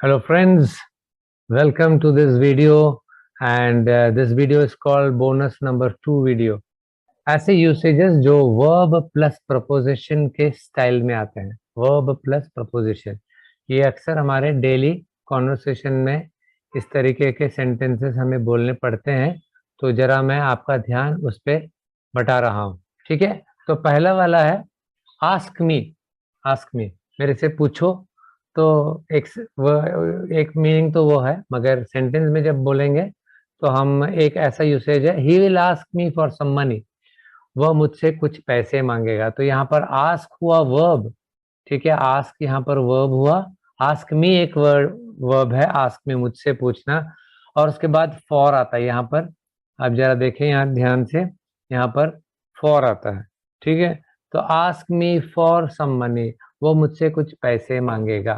Hello friends, welcome to this video and this video is called bonus number 2 video. ऐसे usages जो verb plus preposition के style में आते हैं, verb plus preposition, ये अक्सर हमारे डेली कॉन्वर्सेशन में इस तरीके के सेंटेंसेस हमें बोलने पड़ते हैं, तो जरा मैं आपका ध्यान उस पर बता रहा हूँ, ठीक है। तो पहला वाला है आस्क मी, मेरे से पूछो। तो एक मीनिंग तो वो है, मगर सेंटेंस में जब बोलेंगे तो हम एक ऐसा यूसेज है, he will ask me for some money, वह मुझसे कुछ पैसे मांगेगा। तो यहाँ पर आस्क हुआ वर्ब, ठीक है, आस्क यहाँ पर वर्ब हुआ, आस्क मी एक वर्ब है, आस्क मी मुझसे पूछना, और उसके बाद फॉर आता है यहाँ पर। आप जरा देखें यहाँ ध्यान से, यहाँ पर फॉर आता है, ठीक है। तो ask me for some money, वो मुझसे कुछ पैसे मांगेगा,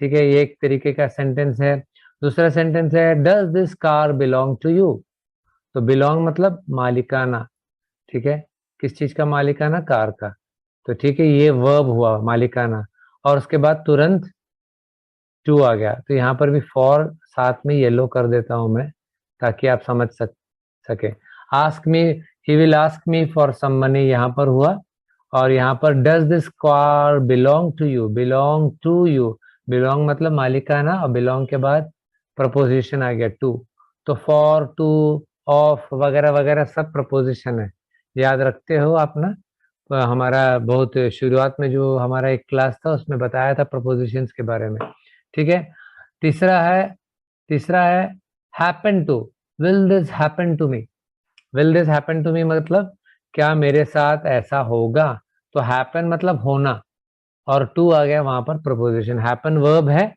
ठीक है। ये एक तरीके का सेंटेंस है। दूसरा सेंटेंस है does this car belong to you. तो बिलोंग मतलब मालिकाना, ठीक है, किस चीज का मालिकाना? कार का। तो ठीक है, ये वर्ब हुआ मालिकाना, और उसके बाद तुरंत टू आ गया। तो यहाँ पर भी फॉर साथ में येलो कर देता हूं मैं, ताकि आप समझ सके। Ask me, he will ask me for some money यहाँ पर हुआ, और यहाँ पर does this car belong to you, belong to you, belong मतलब मालिकाना, और बिलोंग के बाद प्रपोजिशन आ गया टू। तो फॉर, टू, ऑफ वगैरह वगैरह सब प्रपोजिशन है, याद रखते हो आप ना। तो हमारा बहुत शुरुआत में जो हमारा एक क्लास था उसमें बताया था प्रपोजिशंस के बारे में, ठीक है। तीसरा है happen to, will this happen to me, will this happen to me मतलब क्या मेरे साथ ऐसा होगा। तो हैपन मतलब होना, और टू आ गया वहां पर प्रपोजिशन। हैपन वर्ब है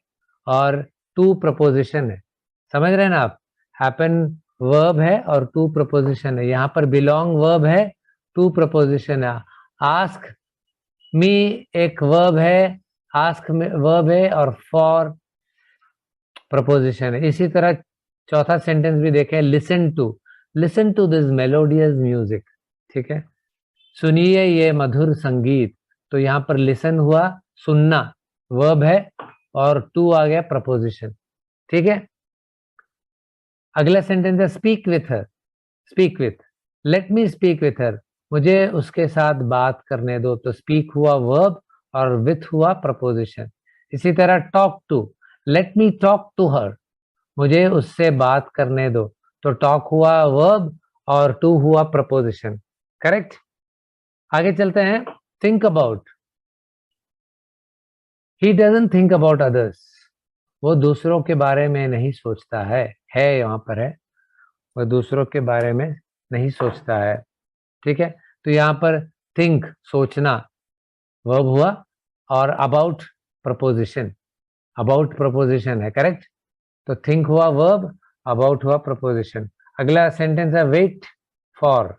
और टू प्रपोजिशन है, समझ रहे हैं ना आप। हैपन वर्ब है और टू प्रपोजिशन है। यहाँ पर बिलोंग वर्ब है, टू प्रपोजिशन है। आस्क मी एक वर्ब है, आस्क वर्ब है, और फॉर प्रपोजिशन है। इसी तरह चौथा सेंटेंस भी देखें, listen to this melodious music, ठीक है, सुनिए ये मधुर संगीत। तो यहाँ पर लिसन हुआ, सुनना वर्ब है, और टू आ गया प्रपोजिशन, ठीक है। अगला सेंटेंस है speak with her, speak with, let me speak with her, मुझे उसके साथ बात करने दो। तो स्पीक हुआ वर्ब और विथ हुआ प्रपोजिशन। इसी तरह talk to, let me talk to her, मुझे उससे बात करने दो। तो टॉक हुआ वर्ब और टू हुआ प्रपोजिशन, करेक्ट। आगे चलते हैं, think about, he doesn't think about others, वो दूसरों के बारे में नहीं सोचता है यहाँ पर है, वह दूसरों के बारे में नहीं सोचता है, ठीक है। तो यहाँ पर थिंक सोचना वर्ब हुआ, और अबाउट प्रपोजिशन, अबाउट प्रपोजिशन है, करेक्ट। तो थिंक हुआ वर्ब, अबाउट हुआ प्रपोजिशन। अगला सेंटेंस है wait for,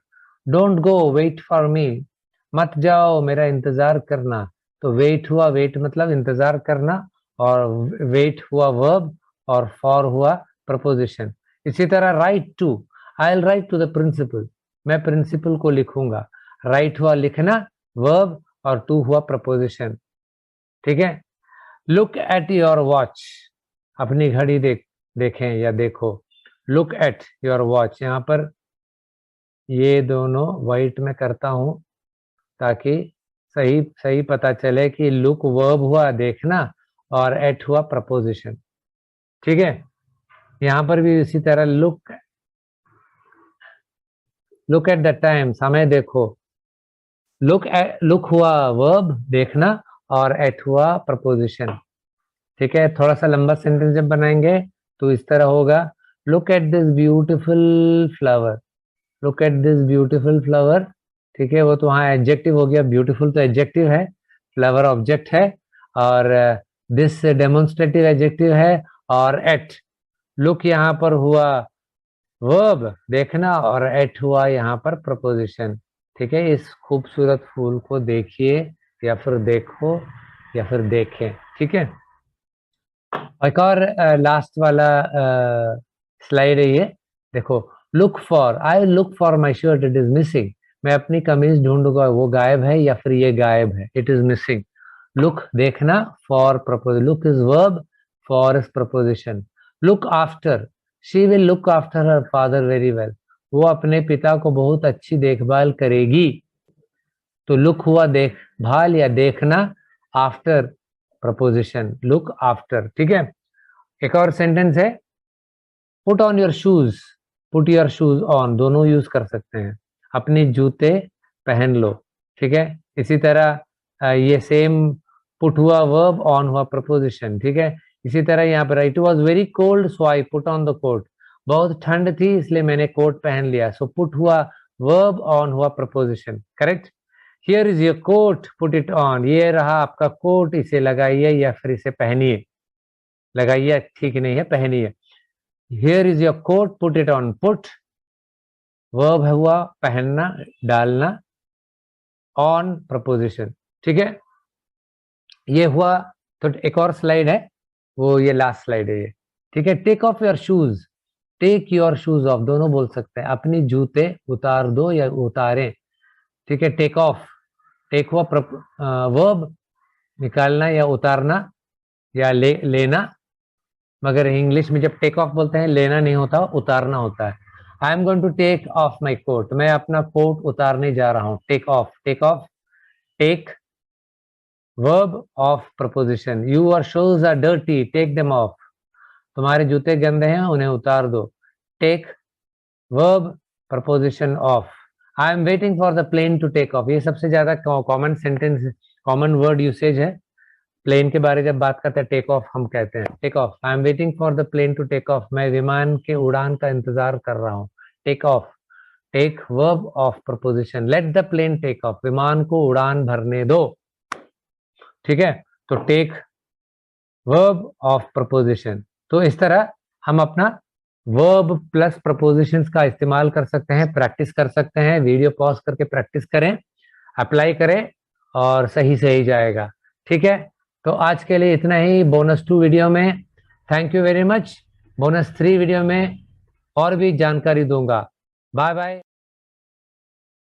don't go wait for me, मत जाओ मेरा इंतजार करना। तो वेट हुआ, वेट मतलब इंतजार करना, और वेट हुआ वर्ब, और फॉर हुआ प्रपोजिशन। इसी तरह write to, I will write to the principal, मैं प्रिंसिपल को लिखूंगा। राइट हुआ लिखना वर्ब, और टू हुआ प्रपोजिशन, ठीक है। लुक एट योर वॉच, अपनी घड़ी देखें या देखो। लुक एट योर वॉच, यहाँ पर ये दोनों वाइट में करता हूं ताकि सही सही पता चले कि लुक वर्ब हुआ देखना, और एट हुआ प्रपोजिशन, ठीक है। यहाँ पर भी इसी तरह लुक एट द टाइम, समय देखो। लुक हुआ वर्ब देखना, और एट हुआ प्रपोजिशन, ठीक है। थोड़ा सा लंबा सेंटेंस जब बनाएंगे तो इस तरह होगा, look at this beautiful flower, look at this beautiful flower, ठीक है। वो तो वहाँ एडजेक्टिव हो गया, ब्यूटीफुल तो एडजेक्टिव है, फ्लावर ऑब्जेक्ट है, और दिस डेमोन्स्ट्रेटिव एडजेक्टिव है, और एट, लुक यहाँ पर हुआ वर्ब देखना, और एट हुआ यहाँ पर प्रपोजिशन, ठीक है। इस खूबसूरत फूल को देखिए, या फिर देखो, या फिर देखें, ठीक है। एक और लास्ट वाला स्लाइड है ये, देखो। Look for, I look for my shirt, it is missing, मैं अपनी कमीज ढूंढूंगा, वो गायब है या फिर ये गायब है, इट इज मिसिंग। लुक देखना, for propose, look is verb, for is preposition. Look after, she will look after her father very well, वो अपने पिता को बहुत अच्छी देखभाल करेगी। तो लुक हुआ देखभाल या देखना, आफ्टर प्रपोजिशन, लुक आफ्टर। ठीक है, एक और सेंटेंस है, put on your shoes, put your shoes on, दोनों यूज कर सकते हैं, अपने जूते पहन लो। ठीक है, इसी तरह ये सेम पुट हुआ वर्ब, ऑन हुआ प्रपोजिशन। ठीक है, इसी तरह यहाँ पर it was very cold so I put on the coat, बहुत ठंड थी इसलिए मैंने कोट पहन लिया। सो पुट हुआ वर्ब, ऑन हुआ preposition. Correct. Here is your coat, put it on, ये रहा आपका कोट, इसे लगाइए या फिर इसे पहनिए। लगाइए ठीक नहीं है, पहनिए। Here is your coat, put it on, put verb है हुआ पहनना, डालना, ऑन प्रपोजिशन। ठीक है, ये हुआ। तो एक और स्लाइड है, वो ये लास्ट स्लाइड है ये। ठीक है, take off your shoes, take your shoes off, दोनों बोल सकते हैं, अपनी जूते उतार दो या उतारें। ठीक है, टेक ऑफ, टेक हुआ वर्ब, निकालना या उतारना या लेना, मगर इंग्लिश में जब टेक ऑफ बोलते हैं लेना नहीं होता, उतारना होता है। I am going to take off my coat, मैं अपना कोट उतारने जा रहा हूँ। Take off, take off, take verb off preposition. Your shoes are dirty, take them off, तुम्हारे जूते गंदे हैं उन्हें उतार दो। Take verb preposition off. I am waiting for the plane to take off, ये सबसे ज्यादा common sentence, common word usage है। प्लेन के बारे जब बात करते हैं, टेक ऑफ हम कहते हैं, take off, I am waiting for the plane to take off, मैं विमान के उड़ान का इंतजार कर रहा हूँ। Take off, take verb off preposition, let the plane take off, विमान को उड़ान भरने दो। ठीक है, तो टेक वर्ब ऑफ प्रपोजिशन। तो इस तरह हम अपना वर्ब प्लस प्रपोजिशंस का इस्तेमाल कर सकते हैं, प्रैक्टिस कर सकते हैं। वीडियो पॉज करके प्रैक्टिस करें, अप्लाई करें और सही से ही जाएगा। ठीक है, तो आज के लिए इतना ही बोनस 2 वीडियो में। Thank you very much. Bonus 3 video में और भी जानकारी दूंगा। Bye bye.